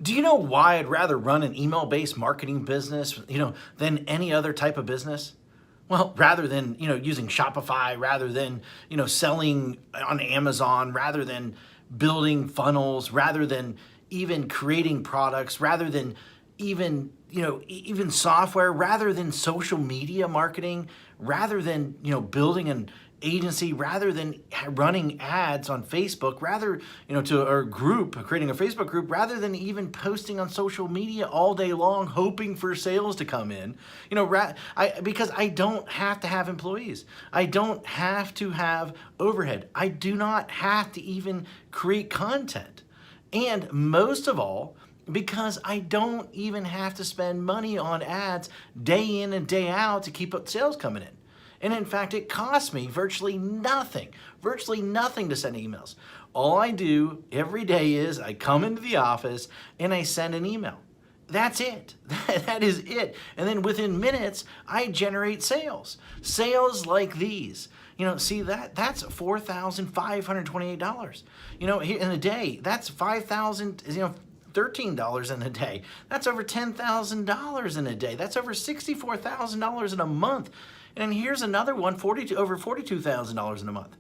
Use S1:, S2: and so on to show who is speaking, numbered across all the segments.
S1: Do you know why I'd rather run an email-based marketing business, than any other type of business? Well, rather than, using Shopify, rather than, selling on Amazon, rather than building funnels, rather than even creating products, rather than even, even software, rather than social media marketing, rather than, building an agency, rather than running ads on Facebook, rather, to our group, creating a Facebook group, rather than even posting on social media all day long, hoping for sales to come in, because I don't have to have employees. I don't have to have overhead. I do not have to even create content. And most of all, because I don't even have to spend money on ads day in and day out to keep up sales coming in. And in fact, it costs me virtually nothing to send emails. All I do every day is I come into the office and I send an email. That's it. That is it. And then within minutes, I generate sales. Sales like these. See that's $4,528. In a day, that's $5,000, $13 in a day. That's over $10,000 in a day. That's over $64,000 in a month. And here's another one, over $42,000 in a month.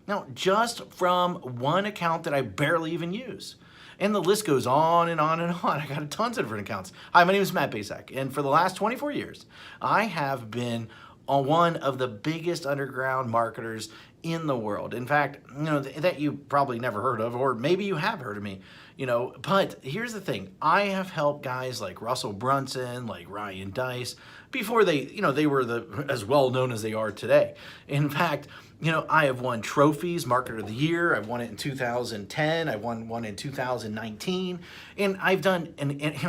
S1: Now, just from one account that I barely even use. And the list goes on and on and on. I got tons of different accounts. Hi, my name is Matt Basak, and for the last 24 years, I have been one of the biggest underground marketers in the world. In fact, that you probably never heard of, or maybe you have heard of me, but here's the thing. I have helped guys like Russell Brunson, like Ryan Deiss, before they were as well known as they are today. In fact, I have won trophies, Marketer of the Year. I've won it in 2010. I won one in 2019. And I've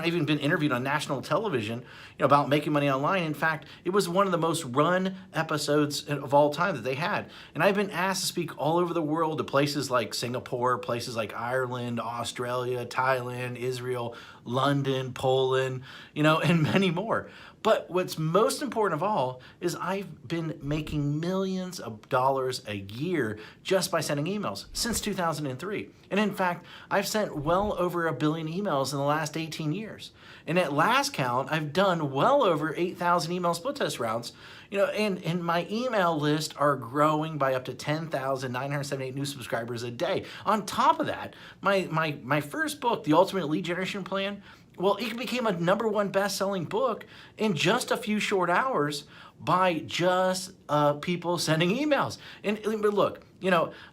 S1: even been interviewed on national television, about making money online. In fact, it was one of the most run episodes of all time that they had. And I've been asked to speak all over the world to places like Singapore, places like Ireland, Australia, Thailand, Israel, London, Poland, and many more. But what's most important of all is I've been making millions of dollars a year just by sending emails since 2003. And in fact, I've sent well over 1 billion emails in the last 18 years. And at last count, I've done well over 8,000 email split test rounds. And my email list are growing by up to 10,978 new subscribers a day. On top of that, my first book, The Ultimate Lead Generation Plan, well, it became a #1 best-selling book in just a few short hours by just people sending emails. But look,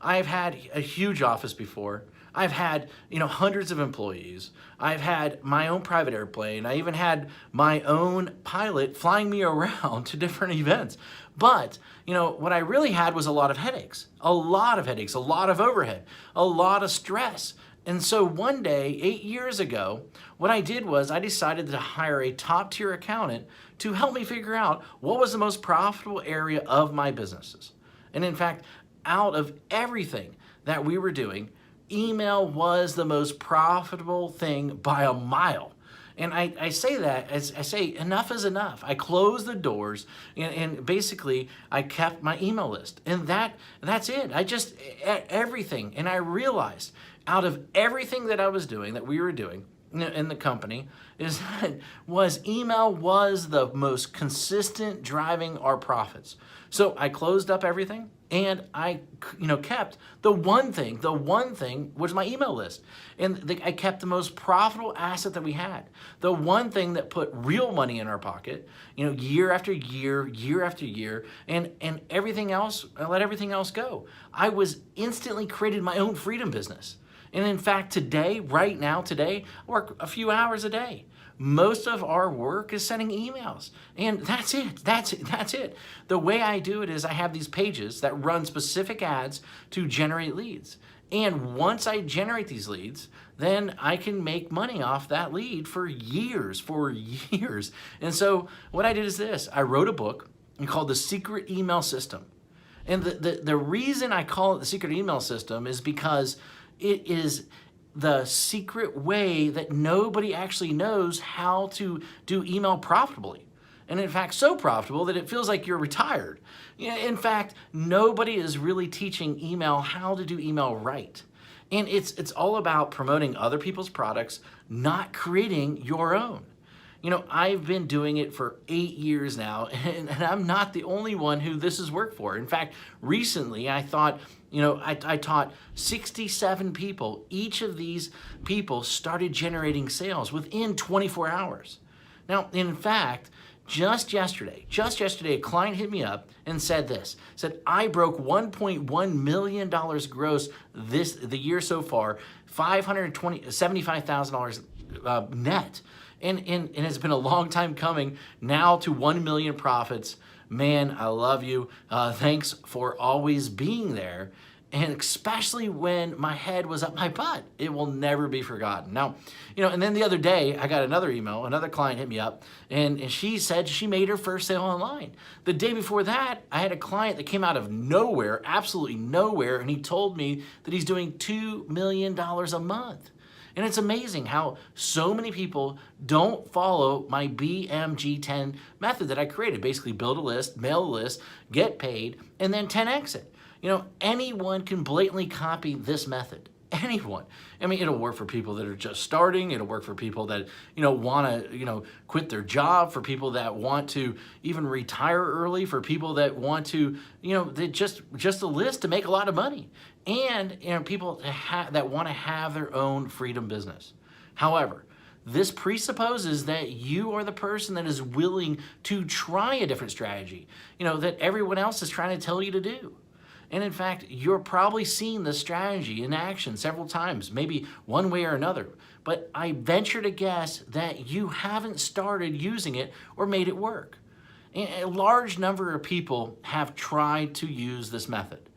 S1: I've had a huge office before. I've had, hundreds of employees. I've had my own private airplane. I even had my own pilot flying me around to different events. But, what I really had was a lot of headaches, a lot of overhead, a lot of stress. And so one day, 8 years ago, what I did was I decided to hire a top-tier accountant to help me figure out what was the most profitable area of my businesses. And in fact, out of everything that we were doing, email was the most profitable thing by a mile. And I say that as I say, enough is enough. I closed the doors and basically I kept my email list. And that's it. Everything. And I realized out of everything that I was doing, that we were doing in the company, email was the most consistent driving our profits. So I closed up everything and I kept the one thing was my email list. And I kept the most profitable asset that we had. The one thing that put real money in our pocket, year after year, year after year, and everything else, I let everything else go. I was instantly created my own freedom business. And in fact, right now, I work a few hours a day. Most of our work is sending emails. And that's it. The way I do it is I have these pages that run specific ads to generate leads. And once I generate these leads, then I can make money off that lead for years. And so what I did is this. I wrote a book called The Secret Email System. And the reason I call it The Secret Email System is because it is the secret way that nobody actually knows how to do email profitably. And in fact, so profitable that it feels like you're retired. In fact, nobody is really teaching email how to do email right. And it's all about promoting other people's products, not creating your own. You know, I've been doing it for 8 years now, and I'm not the only one who this has worked for. In fact, recently I thought, I taught 67 people. Each of these people started generating sales within 24 hours. Now, in fact, just yesterday, a client hit me up and said I broke $1.1 million gross the year so far, $75,000 net. And it's been a long time coming now to 1 million profits. Man, I love you. Thanks for always being there. And especially when my head was up my butt, it will never be forgotten. Now, and then the other day I got another email, another client hit me up, and she said she made her first sale online. The day before that, I had a client that came out of nowhere, absolutely nowhere, and he told me that he's doing $2 million a month. And it's amazing how so many people don't follow my BMG10 method that I created. Basically build a list, mail a list, get paid, and then 10x it. Anyone can blatantly copy this method. Anyone. I mean, it'll work for people that are just starting. It'll work for people that, want to, quit their job, for people that want to even retire early, for people that want to, they just a list to make a lot of money. And, people that want to have their own freedom business. However, this presupposes that you are the person that is willing to try a different strategy, that everyone else is trying to tell you to do. And in fact, you're probably seen this strategy in action several times, maybe one way or another. But I venture to guess that you haven't started using it or made it work. A large number of people have tried to use this method.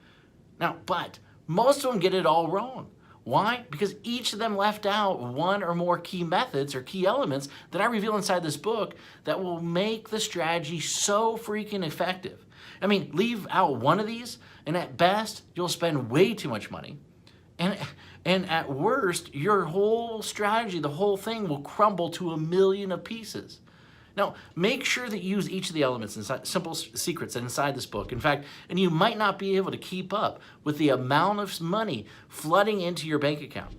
S1: Now, but most of them get it all wrong. Why? Because each of them left out one or more key methods or key elements that I reveal inside this book that will make the strategy so freaking effective. I mean, leave out one of these, and at best, you'll spend way too much money. And at worst, your whole strategy, the whole thing will crumble to a million of pieces. Now, make sure that you use each of the elements inside, simple secrets inside this book. In fact, and you might not be able to keep up with the amount of money flooding into your bank account.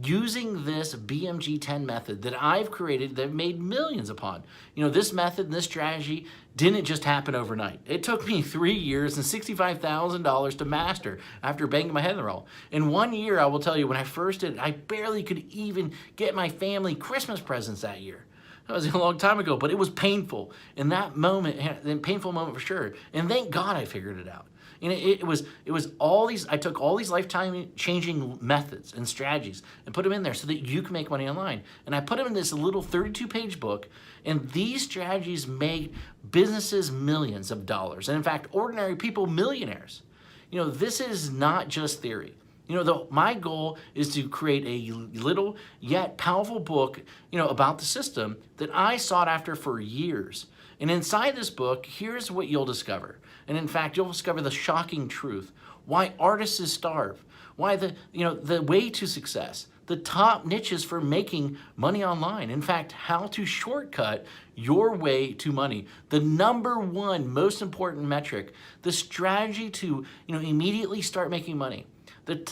S1: Using this BMG10 method that I've created that I've made millions upon. This method and this strategy didn't just happen overnight. It took me 3 years and $65,000 to master after banging my head in the wall. In 1 year, I will tell you, when I first did it, I barely could even get my family Christmas presents that year. That was a long time ago, but it was painful. In that moment, a painful moment for sure. And thank God I figured it out. And it was all these, I took all these lifetime changing methods and strategies and put them in there so that you can make money online. And I put them in this little 32-page book, and these strategies made businesses millions of dollars. And in fact, ordinary people millionaires. This is not just theory. My goal is to create a little yet powerful book, about the system that I sought after for years. And inside this book, here's what you'll discover. And in fact, you'll discover the shocking truth. Why artists starve. Why the way to success. The top niches for making money online. In fact, how to shortcut your way to money. The number one most important metric. The strategy to immediately start making money.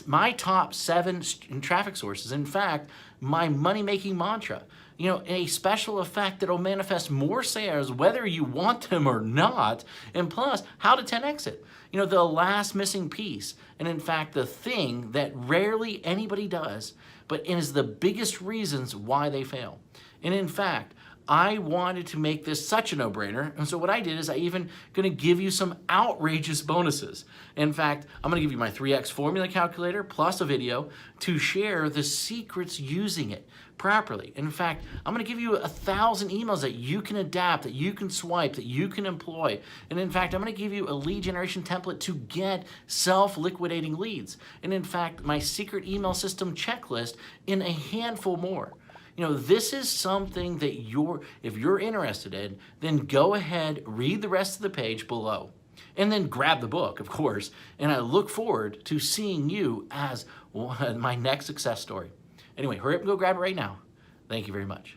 S1: My top 7 traffic sources. In fact, my money-making mantra. A special effect that will manifest more sales whether you want them or not, and plus, how to 10x it. The last missing piece, and in fact, the thing that rarely anybody does, but is the biggest reasons why they fail. And in fact, I wanted to make this such a no-brainer, and so what I did is I even going to give you some outrageous bonuses. In fact, I'm going to give you my 3x formula calculator plus a video to share the secrets using it properly. In fact, I'm going to give you 1,000 emails that you can adapt, that you can swipe, that you can employ. And in fact, I'm going to give you a lead generation template to get self-liquidating leads. And in fact, my secret email system checklist in a handful more. This is something that if you're interested in, then go ahead, read the rest of the page below, and then grab the book, of course. And I look forward to seeing you as my next success story. Anyway, hurry up and go grab it right now. Thank you very much.